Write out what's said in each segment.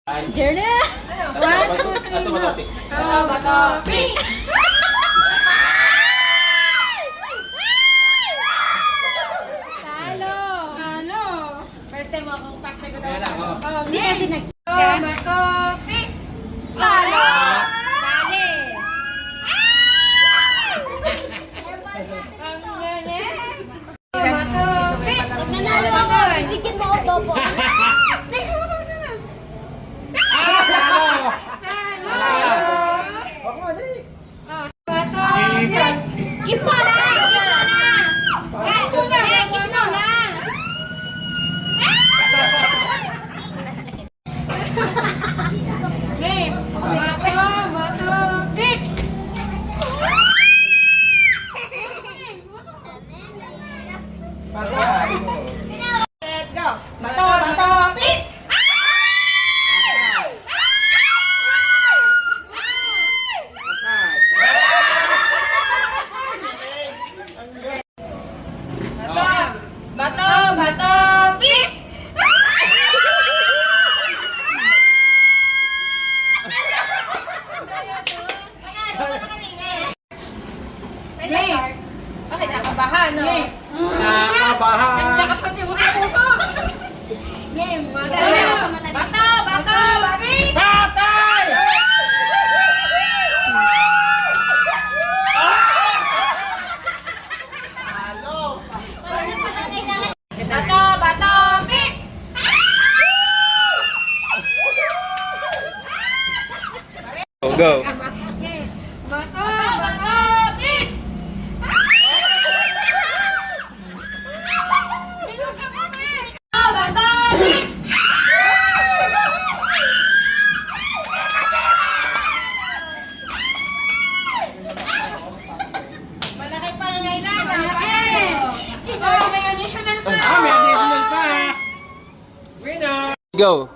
Journey! One, two, three, go! Bato, pink! Talo! Ano? First time ako, first time ko daw. Hindi kasi nag... Bato, pink! Talo! Dali! Bato, pink! Nanalo ako. Bigyan mo ako dobo. Bato, Kiss mo na! Kiss mo na! Kiss mo na! Kiss mo na! game! Bato, pink! Let's go! Bato, pink! Bato, pink! Game! Bakit nakabahan, no? Game! Nakabahan. Nakapati mo puso! Game! Bato, pink! Patay! Bato, pink! Go. Game! Bato, pink! Bato, pink! Malaki pa ang kailangan. Malaki! Oh, may additional pa! May additional pa. Winner. Go.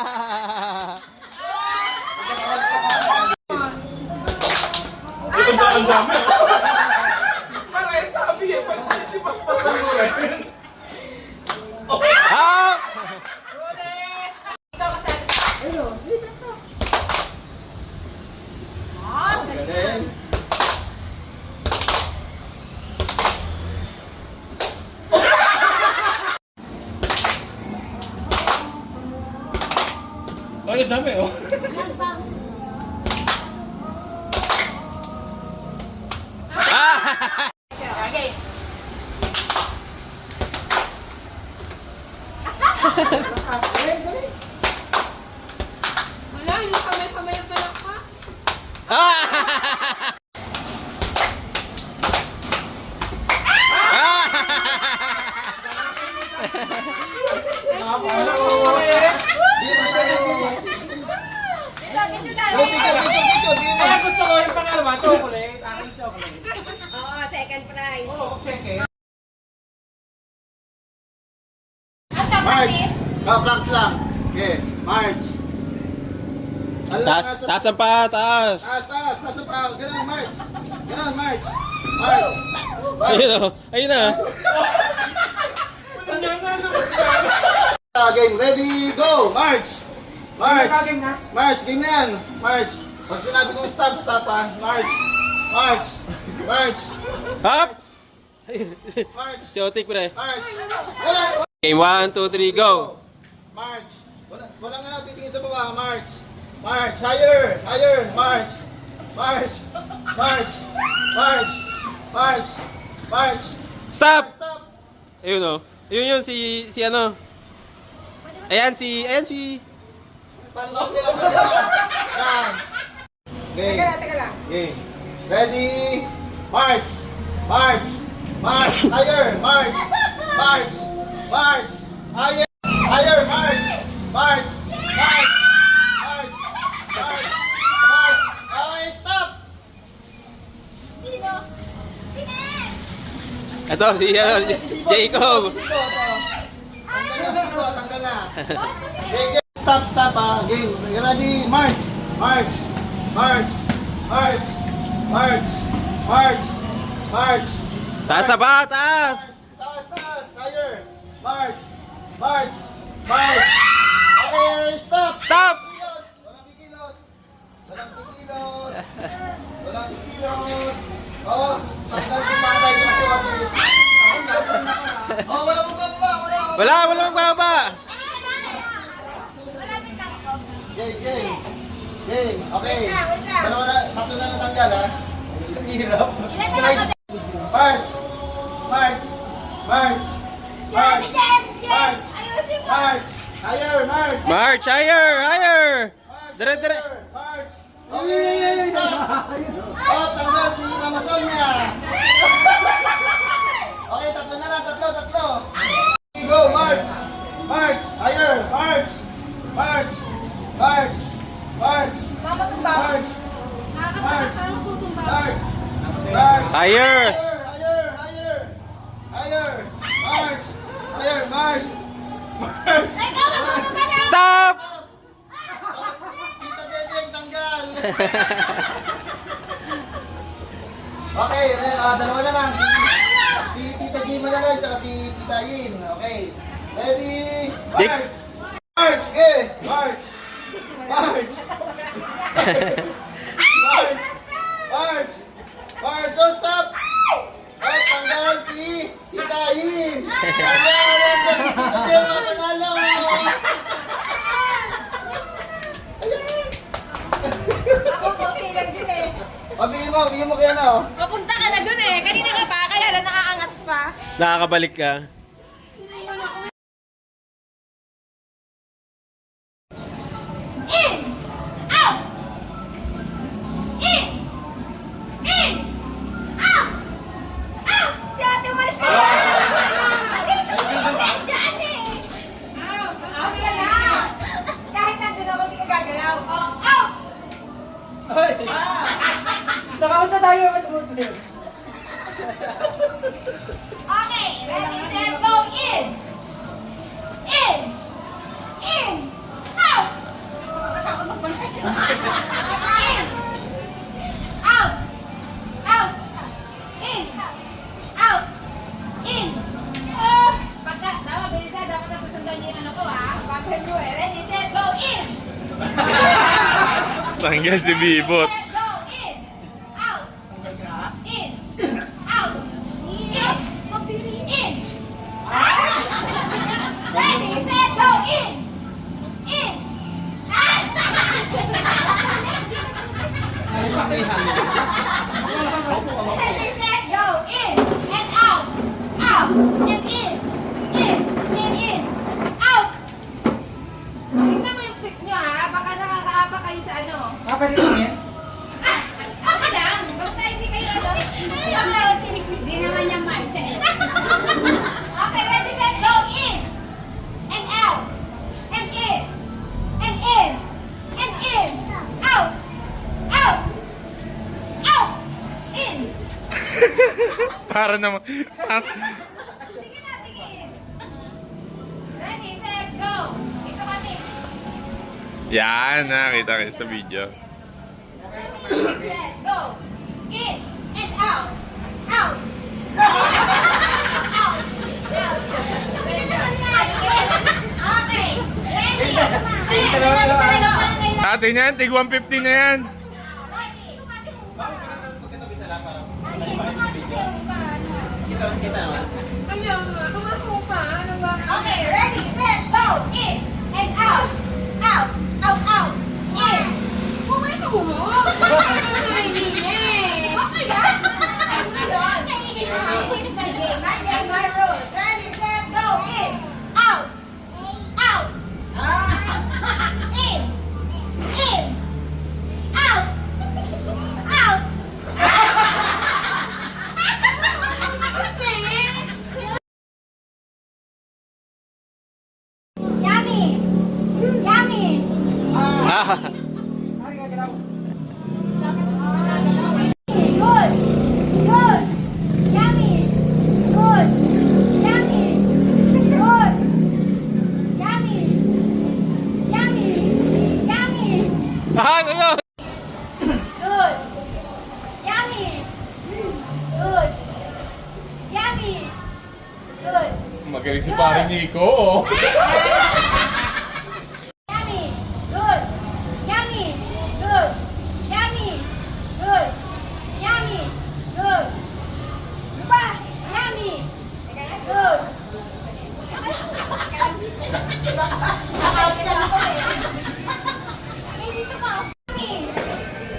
Ah! Ang dami. Para sabi eh, pag hindi paspasan mo eh. Ah! Ikaw kasi. Ay, ang dami oh. Okay. Wala, hindi kamay-kamay yung balak pa. Kaya gusto ko yung pangalawa, chocolate. Akin chocolate. Oo, second prize. Oo, second. March! Franks lang. Okay, March. Taas, taas ang pa, taas. Taas ang pa. Ganun, March. Ganun, March. March. Ayun o, ayun na. Game, ready, go! March! March! March, game na yan. March. Pag sinabi kong stop, stop ha. March. March. March. Hop! March. Siotik pre. March. Wala. Game 1, 2, 3, go! March. Walang nga titingin sa baba. March. March. Higher. Higher. March. March. March. March. March. March. Stop! Stop. Ayun o. Ayun yun, si ano. Ayan si. Paano ba yan? Game. Teka lang. Game. Ready. March. March. March. Higher. March. March. March. Higher. Higher. March. March. March. March. March. March. Okay, stop. Sino? Ito, si Jacob. Tanggal na. Okay, game. stop game. Ready, march. March. March. March. March. March. March. Taas na ba? Taas! Taas, higher. March. March. March. Okay, stop. Stop! Walang kikilos. Walang kikilos. Walang kikilos. Oh, tanggal si Patay ng suwat. Oh, wala mong gamba. Wala magbaba! Game. Okay. Dalawa na, tatlo na natanggal, ha? Ilan na kami? March. March. March. March. March. Ayusin mo. March. Higher, march. March! Higher! Higher! Dire! March. Okay, stop. Oh, tanggal si Mama Sonia. Okay, tatlo na lang, tatlo. Go, march. March. Higher, march. March. March. March. Mama tumba. March. Nakakatakot, parang tutumba. March. March. Higher! Higher. March. Higher, march. March. Ay, ikaw, matutumba na. Stop! Tita Dedeng, tanggal. Okay, dalawa na lang. Si Tita Gima na lang, tsaka si Tita Yin. Okay. Ready? Dick. March! March! Okay! March! March! March! March! March! So stop! At tanggal si Tita Yin! Tanggal! Tita Gima, panalo! Ako, okay lang din eh. Bigyan mo kaya na, oh. Papunta ka na dun eh. Kanina ka pa, kaya lang naaangat pa. Nakakabalik ka. In! Out! In! In! Out! Out! Si ate, umalis ka na! Dito mo si dyan eh! Out! Out ka na! Kahit nandun ako, hindi ka gagalaw. Oh, out! Nakaunta tayo naman sa mundo yun. Okay, ready, set, go! In! In! In! Out! Natakot magbalik. In! Out! Out! In! Out! In! Pagka, tama, bilisan, dapat na susundan niyo yung ano ko ha. Pagka nyo eh. Ready, set, go! In! Tanggal si Bibot. Set, go! In! Out! In! Out! In! In! Ready, set, go! In! In! Ready, set, go! In! And out! Out! And in! In! In! Out! Tingnan mo yung pick nyo ha. Baka nakakaapa kayo sa ano. Pwede mo yan? Ako lang. Basta hindi kayo ano. Hindi naman yung marcha eh. Okay, ready, set, go! In! And out! And in! And in! And in! Out! Out! Out! In! Para naman. Sige na, tingin. Ready, set, go! Ito kasi. Yan, nakita kayo sa video. Ready, set, go! In! And out! Out! Out! Out! Okay! Ready! Set! Ate niyan, tig 150 na yan. Okay, ready, set, go! In and out! Out! Out! Out! In! Kumano mo? Okay ba? My rules. Ready, set, go! In! Out! Out! In! In! Out! Out! Yummy! Yummy! Ah, Ay, gagalaw. Good! Good! Yummy! Good! Yummy! Good! Yummy! Yummy! Galing si pare Nico, oh. Yummy. Good. Yummy. Good. Yummy. Good. Yummy. Good. Pa. Yummy. Good. Yummy.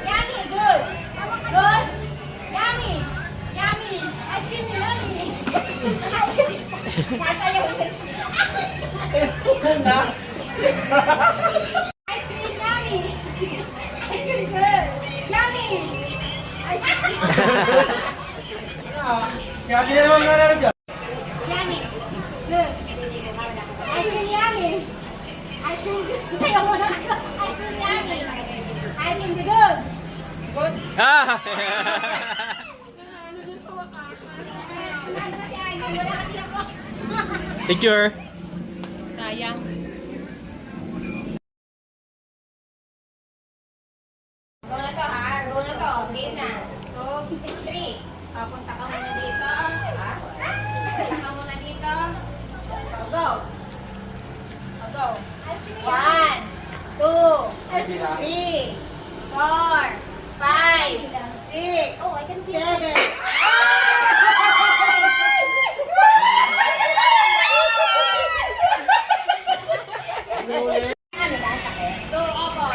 Yummy. Good. Good. Yummy. Yummy. Ice cream yummy. Nasa yung Ice cream yummy. Ice cream good. Yummy. Kaya hindi naman nga naman dyan. Yummy. Good. Ice cream yummy. Ice cream good. Sayo mo na. Ice cream yummy. Ice cream good. Good. Ah! Picture. Sayang. Go na to ha. Go na to. Game na. 2, 3. Papunta ka muna dito. Papunta ka muna dito. Go. Go. 1, 2, 3, 4, 5, 6, 7. Go, opo.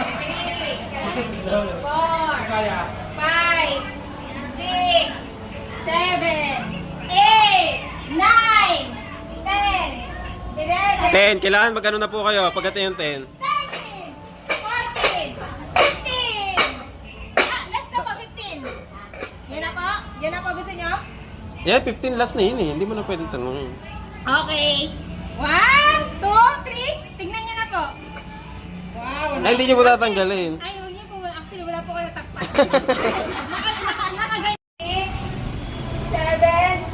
3, 4, Kaya. 5, 6, 7, 8, 9, 10, 11, 10. Kailangan magano na po kayo pagdating yung 10. 13, 14, 15. Last na po, 15. Yan na po? Yan na po gusto nyo? Yan, 15 last na yun eh. Hindi mo na pwedeng tanongin. Okay. 1, 2, 3. Tingnan nyo na po. Ay, hindi nyo po tatanggalin. Ay, huwag niyo po. Actually, wala po kayo takpan. Nakagay. 6, 7,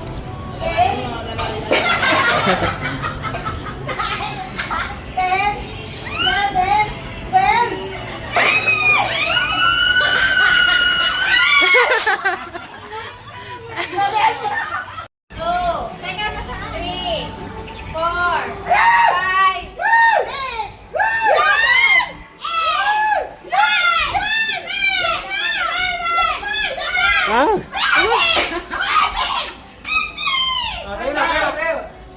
Ah! Okay na, okay.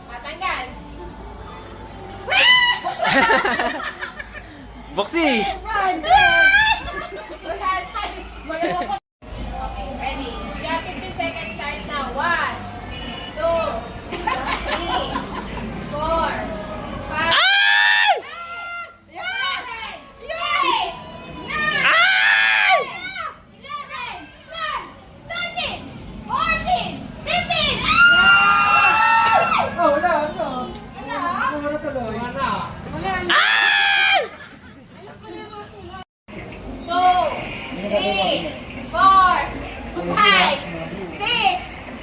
Matanggal. Boxy! Okay, ready? You have 15 seconds starts now. 1, 2, 3, 4, 5. Oh, wala, ano? Wala tuloy. Wala. 2, 3, 4, 5, 6,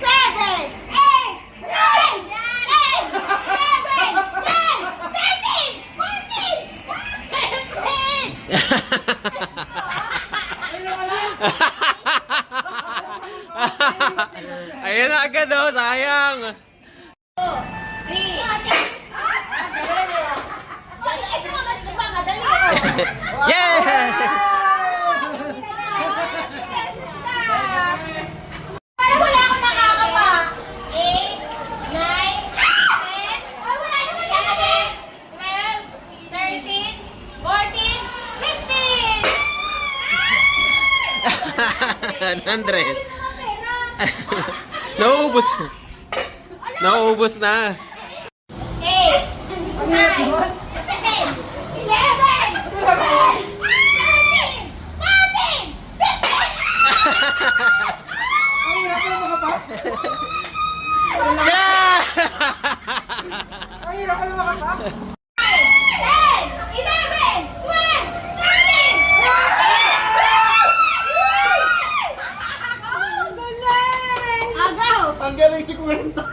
7, 8, 9, 10, 11, 12, 13, 14, 15. Ayun na agad oh, sayang. 2, 3. Ito nga, mas nagmamadali ko. Yeah! Parang wala akong nakakapa. 8, 9, 10. Ay, wala naman yan. 12, 13, 14, 100. Nauubos. Nauubos na. 8, 9, 10, 11, 12, 13, 14, 15. Ay, hirap na makapa. Yeah! Ay, hirap na makapa. 10, 11, 12, 13. Agaw! Ang galing si Kwenta.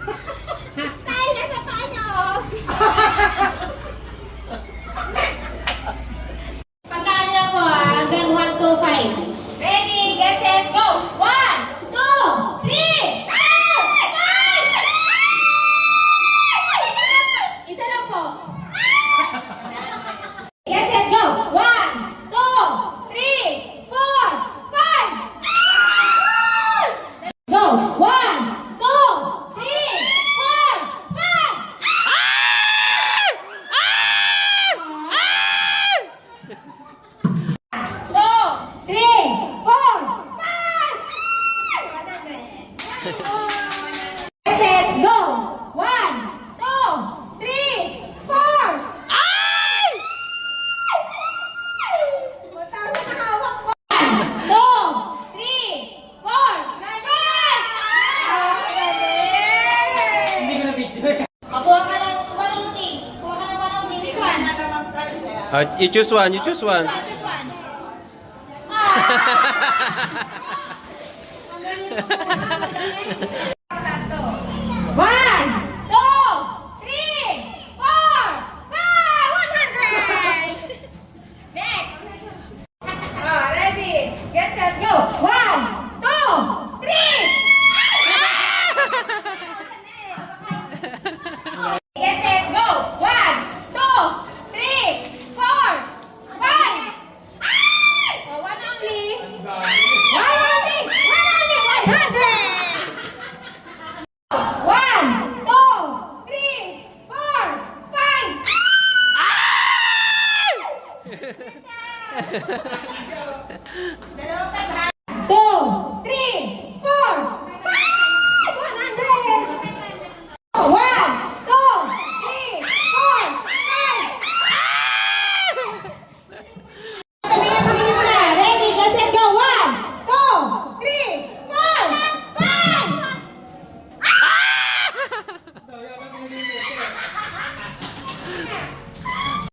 Tayo na sa paa niyo. Pagkaan na po hanggang 1 to 5. Ready, get set, go! 1, 2, 3, 4, 5! You choose one, you choose one. Just one. One, two, three, four, five, 100! Next. Ready? Get set, go. One, two, three. Get set, go. One, two, three, four, five. Oh, one only. One only. 100. One, two, three, four, five. Dalawa pa ba? 2, 3, 4, 5! 100! 1, 2, 3, 4, 5! Tumingin mo na. Ready, get set, go! 1, 2, 3, 4, 5!